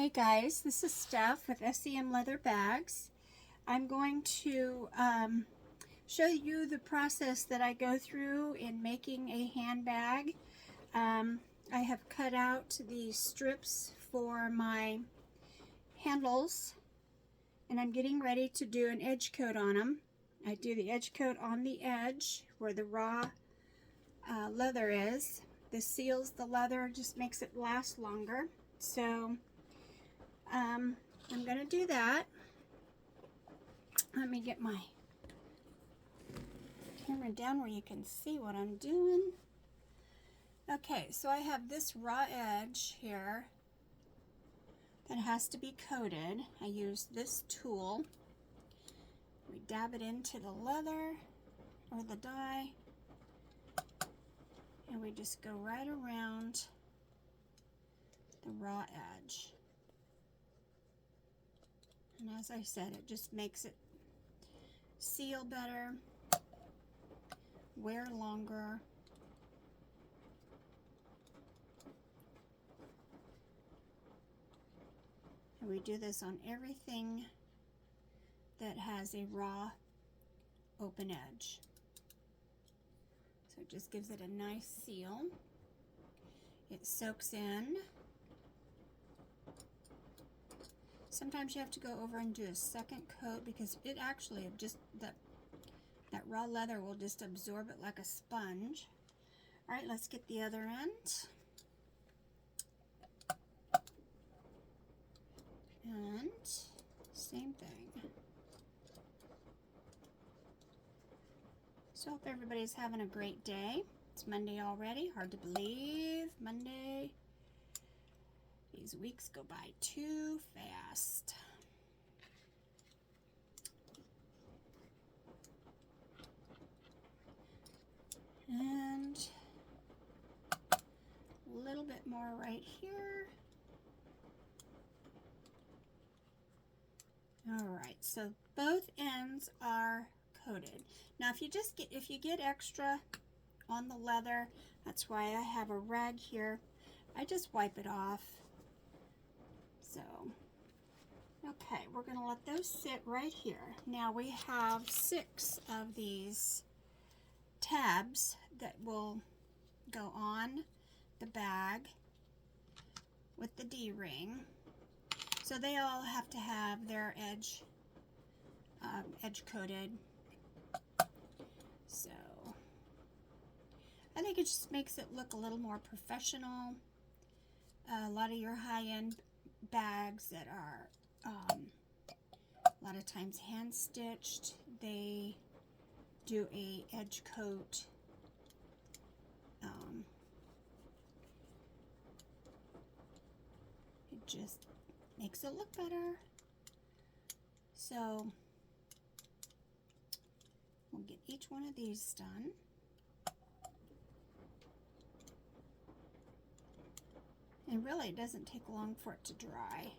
Hey guys, this is Steph with S.E.M Leather Bags. I'm going to show you the process that I go through in making a handbag. I have cut out the strips for my handles and I'm getting ready to do an edge coat on them. I do the edge coat on the edge where the raw leather is. This seals the leather, just makes it last longer. So I'm going to do that. Let me get my camera down where you can see what I'm doing. Okay, so I have this raw edge here that has to be coated. I use this tool. We dab it into the leather or the dye, and we just go right around the raw edge. And as I said, it just makes it seal better, wear longer. And we do this on everything that has a raw open edge. So it just gives it a nice seal. It soaks in. Sometimes you have to go over and do a second coat because it actually just, that raw leather will just absorb it like a sponge. All right, let's get the other end. And same thing. So hope everybody's having a great day. It's Monday already, hard to believe, Monday. These weeks go by too fast. And a little bit more right here. All right, so both ends are coated. Now if you get extra on the leather, that's why I have a rag here. I just wipe it off. So, okay, we're going to let those sit right here. Now we have 6 of these tabs that will go on the bag with the D-ring. So they all have to have their edge coated. So I think it just makes it look a little more professional. A lot of your high-end bags that are a lot of times hand stitched, they do a edge coat. It just makes it look better. So we'll get each one of these done. And really, it doesn't take long for it to dry.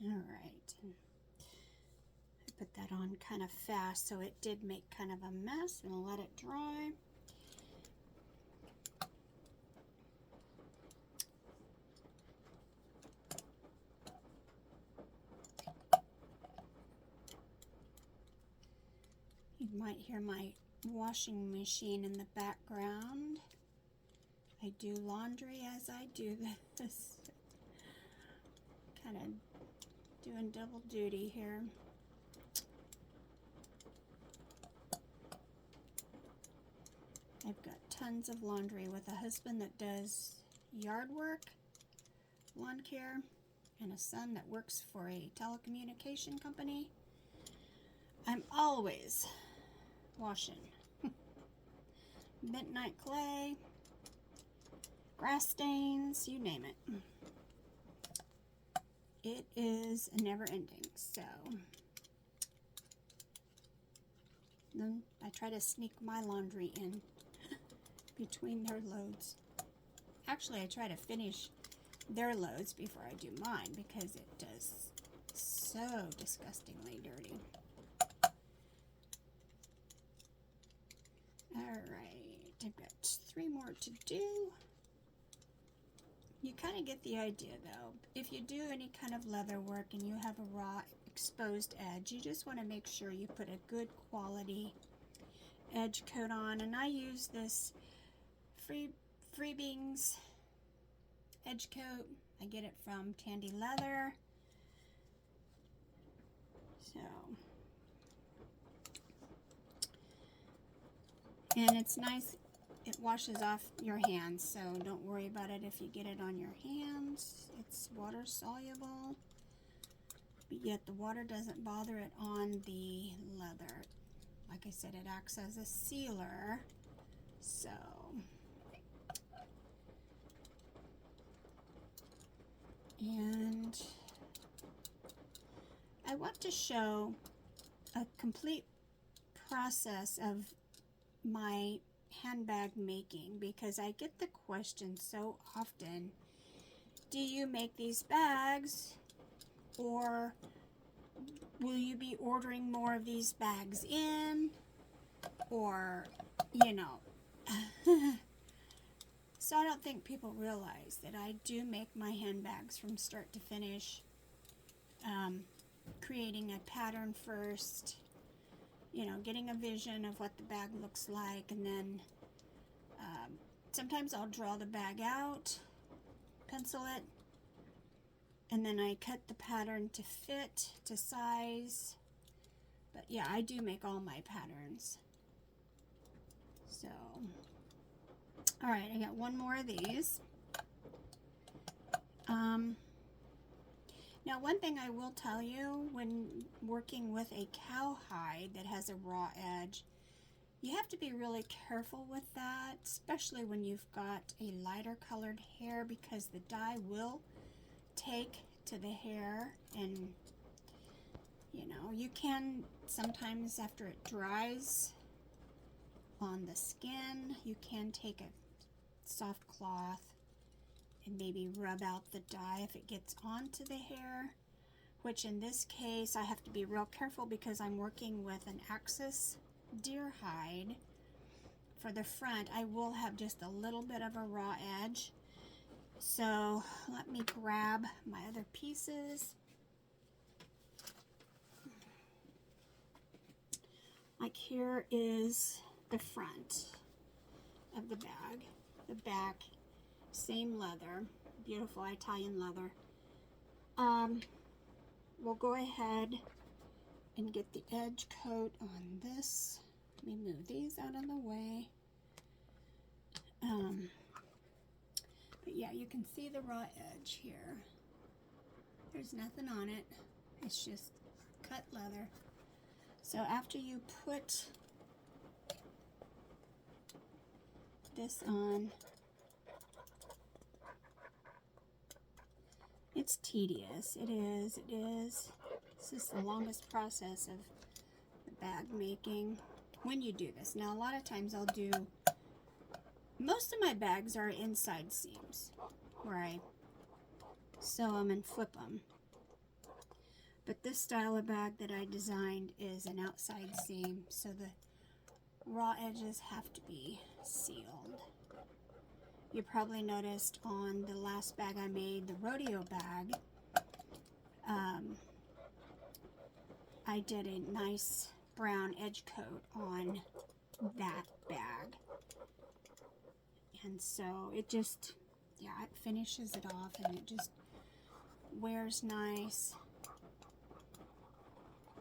All right. I put that on kind of fast, so it did make kind of a mess, and I'll let it dry. You might hear my washing machine in the background. I do laundry as I do this. Kind of doing double duty here. I've got tons of laundry with a husband that does yard work, lawn care, and a son that works for a telecommunication company. I'm always washing. Midnight clay, grass stains, you name it. It is never ending. So then I try to sneak my laundry in between their loads. Actually, I try to finish their loads before I do mine because it does so disgustingly dirty. Alright. I've got 3 more to do. You kind of get the idea though. If you do any kind of leather work and you have a raw exposed edge, you just want to make sure you put a good quality edge coat on. And I use this Freebings edge coat. I get it from Tandy Leather. So, and it's nice. It washes off your hands, so don't worry about it if you get it on your hands. It's water soluble, but yet the water doesn't bother it on the leather. Like I said, it acts as a sealer. So, and I want to show a complete process of my handbag making, because I get the question so often, do you make these bags, or will you be ordering more of these bags in, or you know. So I don't think people realize that I do make my handbags from start to finish, creating a pattern first, you know, getting a vision of what the bag looks like, and then sometimes I'll draw the bag out, pencil it, and then I cut the pattern to fit, to size. But yeah, I do make all my patterns. So, all right, I got one more of these. Now, one thing I will tell you, when working with a cowhide that has a raw edge, you have to be really careful with that, especially when you've got a lighter colored hair, because the dye will take to the hair, and you know, you can sometimes, after it dries on the skin, you can take a soft cloth and maybe rub out the dye if it gets onto the hair, which in this case I have to be real careful because I'm working with an Axis deer hide. For the front, I will have just a little bit of a raw edge. So let me grab my other pieces. Like, here is the front of the bag. The back, same leather, beautiful Italian leather. We'll go ahead and get the edge coat on this. Let me move these out of the way. But yeah, you can see the raw edge here. There's nothing on it. It's just cut leather. So after you put this on, it's tedious. It is. This is the longest process of the bag making when you do this. Now, a lot of times I'll do, most of my bags are inside seams where I sew them and flip them. But this style of bag that I designed is an outside seam, so the raw edges have to be sealed. You probably noticed on the last bag I made, the rodeo bag, I did a nice brown edge coat on that bag. And so it just, yeah, it finishes it off and it just wears nice.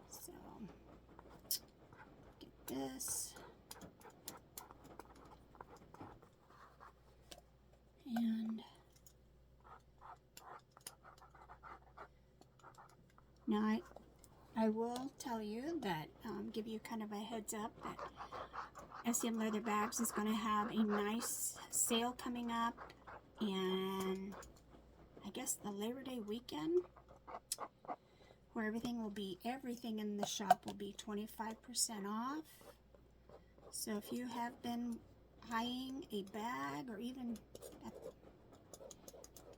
So, get this. And now I will tell you that, give you kind of a heads up that S.E.M Leather Bags is going to have a nice sale coming up, and I guess the Labor Day weekend, where everything in the shop will be 25% off. So if you have been eyeing a bag or even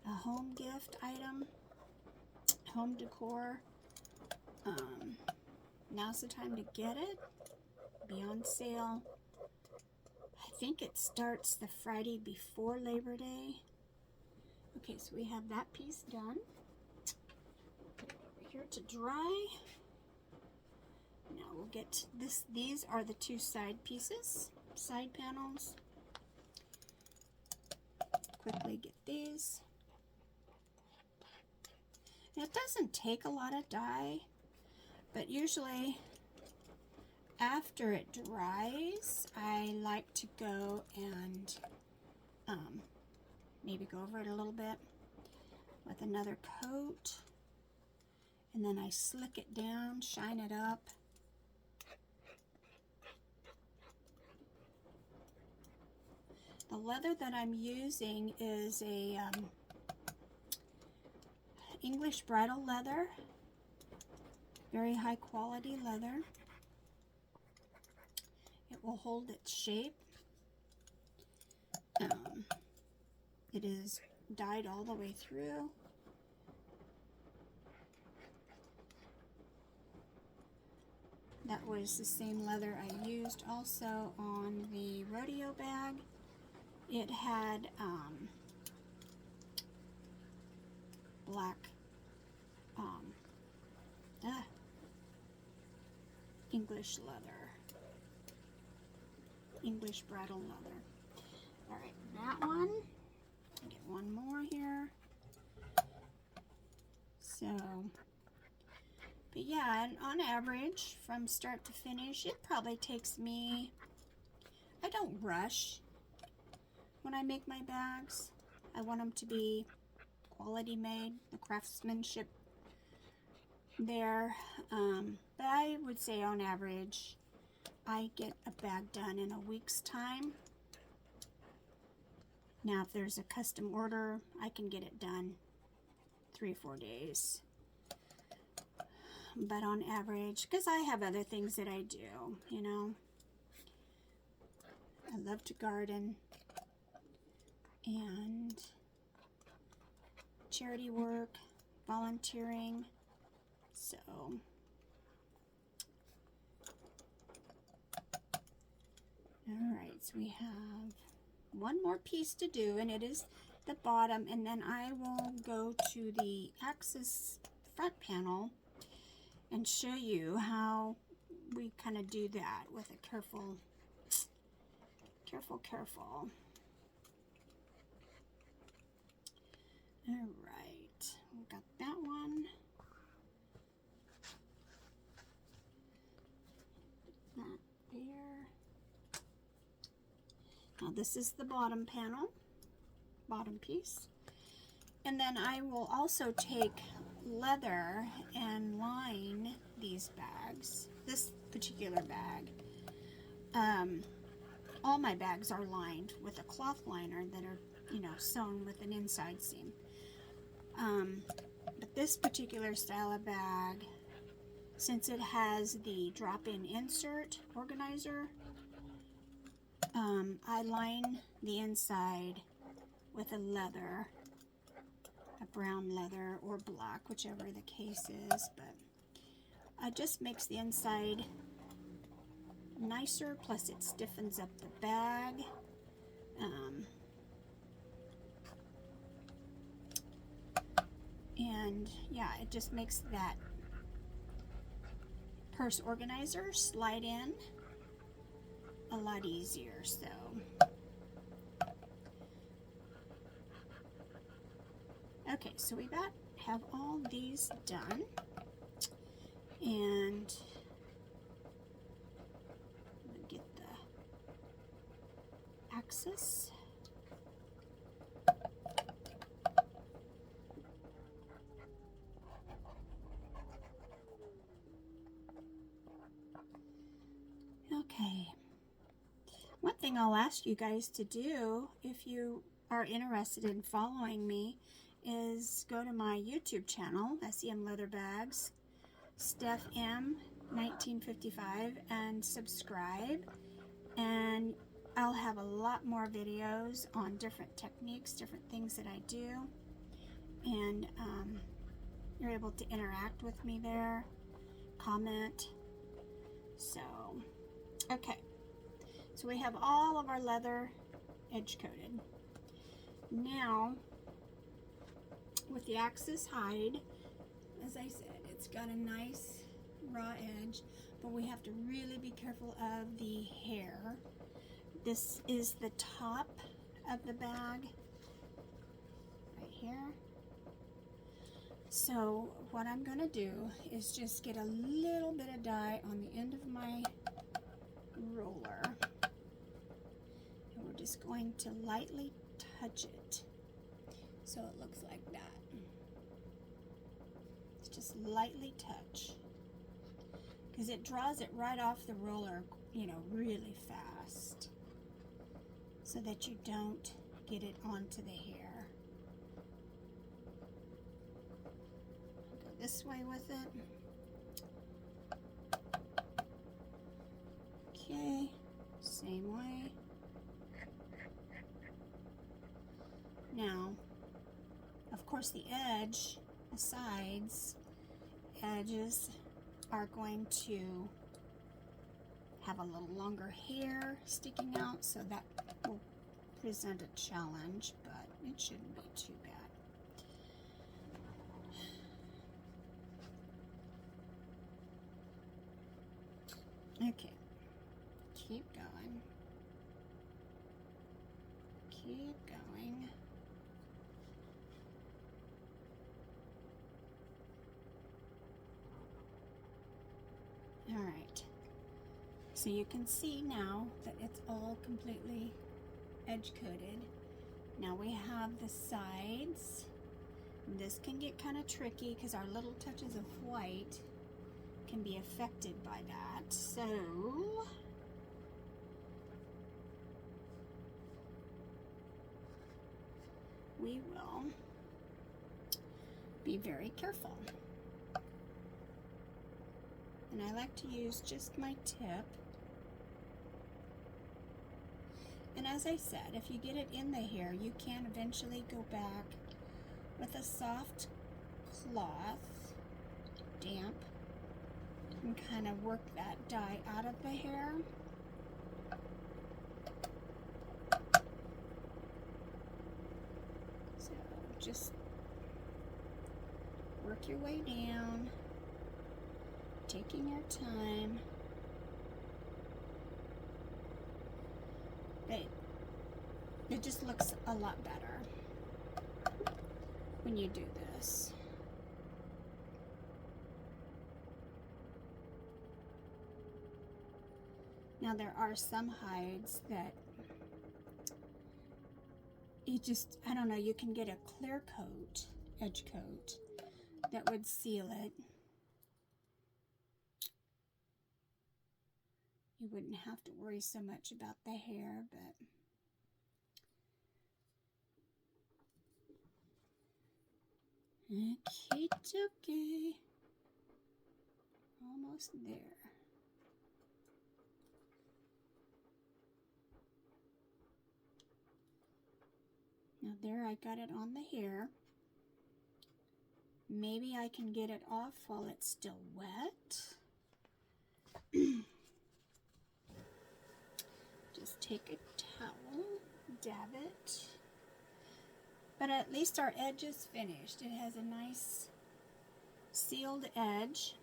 a home gift item, home decor, now's the time to get it. Be on sale. I think it starts the Friday before Labor Day. Okay, so we have that piece done. Here to dry. Now we'll get this. These are the two side pieces, side panels. Quickly get these. It doesn't take a lot of dye, but usually after it dries, I like to go and maybe go over it a little bit with another coat, and then I slick it down, shine it up. The leather that I'm using is a English bridal leather, very high quality leather. It will hold its shape. It is dyed all the way through. That was the same leather I used also on the rodeo bag. It had black English leather, English bridal leather. All right, that one. I'll get one more here. So, but yeah, and on average, from start to finish, it probably takes me, I don't rush when I make my bags. I want them to be quality made, the craftsmanship there. But I would say on average, I get a bag done in a week's time. Now, if there's a custom order, I can get it done 3 or 4 days. But on average, because I have other things that I do, you know. I love to garden and charity work, volunteering. So, all right, so we have one more piece to do, and it is the bottom, and then I will go to the Axis front panel and show you how we kind of do that with a careful. All right, we got that one. That there. Now this is the bottom panel, bottom piece. And then I will also take leather and line these bags, this particular bag. All my bags are lined with a cloth liner that are, you know, sewn with an inside seam. But this particular style of bag, since it has the drop-in insert organizer, I line the inside with a leather, a brown leather or black, whichever the case is, but it just makes the inside nicer, plus it stiffens up the bag. And yeah, it just makes that purse organizer slide in a lot easier. So okay, so we have all these done, and get the Axis. Okay, one thing I'll ask you guys to do, if you are interested in following me, is go to my YouTube channel, S.E.M Leather Bags, S.E.M 1955, and subscribe. And I'll have a lot more videos on different techniques, different things that I do, and you're able to interact with me there, comment. So, okay. So we have all of our leather edge coated. Now, with the Axis hide, as I said, it's got a nice raw edge, but we have to really be careful of the hair. This is the top of the bag, right here. So what I'm going to do is just get a little bit of dye on the end of my roller. And we're just going to lightly touch it so it looks like that. It's just lightly touch, because it draws it right off the roller, you know, really fast, so that you don't get it onto the hair. Go this way with it. Okay, same way. Now, of course, the edge, the sides, edges are going to have a little longer hair sticking out, so that will present a challenge, but it shouldn't be too bad. Okay, keep going. Keep going. All right, so you can see now that it's all completely edge coated. Now we have the sides. This can get kind of tricky because our little touches of white can be affected by that. So we will be very careful. And I like to use just my tip. And as I said, if you get it in the hair, you can eventually go back with a soft cloth, damp, and kind of work that dye out of the hair. So just work your way down, taking your time. But it just looks a lot better when you do this. Now there are some hides that you just, I don't know, you can get a clear coat, edge coat, that would seal it. You wouldn't have to worry so much about the hair, but okay, okay, almost there. Now there, I got it on the hair. Maybe I can get it off while it's still wet. Just take a towel, dab it. But at least our edge is finished. It has a nice sealed edge.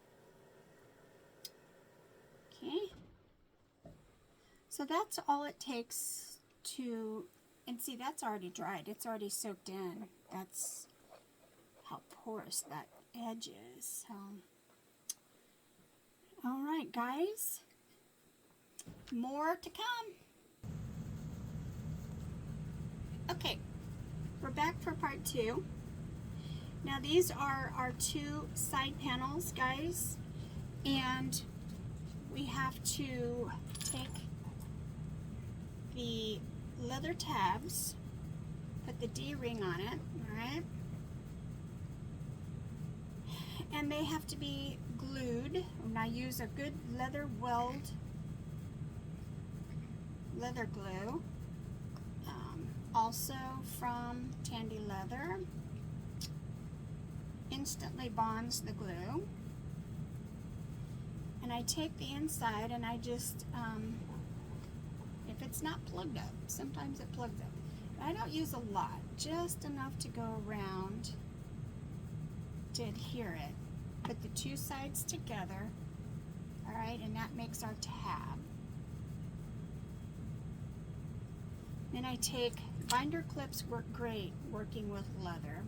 Okay. So that's all it takes to, and see, that's already dried. It's already soaked in. That's how porous that edge is. So, all right, guys, more to come. Okay, we're back for part 2. Now these are our 2 side panels, guys, and we have to take the leather tabs, put the D-ring on it, all right? And they have to be glued, and I use a good leather weld leather glue, also from Tandy Leather. Instantly bonds the glue. And I take the inside and I just, if it's not plugged up. Sometimes it plugs up. But I don't use a lot, just enough to go around to adhere it. Put the two sides together, all right, and that makes our tab. Then I take, binder clips work great working with leather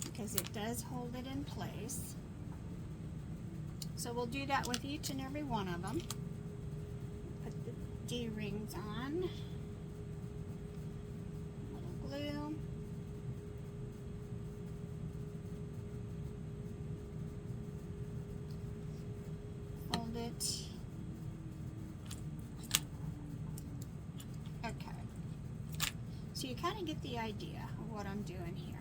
because it does hold it in place. So we'll do that with each and every one of them. Put the D-rings on, a little glue. Fold it. Okay. So you kind of get the idea of what I'm doing here.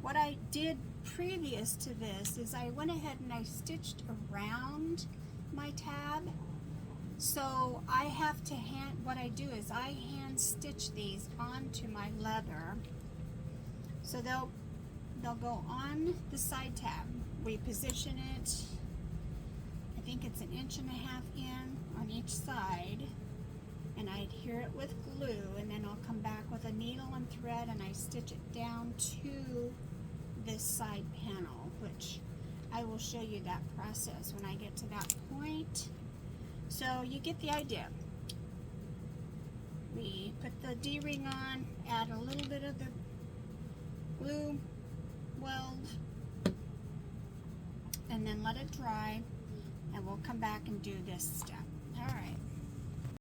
What I did previous to this is I went ahead and I stitched around my tab. So I have to what I do is I hand stitch these onto my leather. So they'll go on the side tab. We position it, I think it's 1.5 inches in on each side, and I adhere it with glue, and then I'll come back with a needle and thread and I stitch it down to this side panel, which I will show you that process when I get to that point. So you get the idea. We put the D-ring on, add a little bit of the glue weld, and then let it dry, and we'll come back and do this step. All right.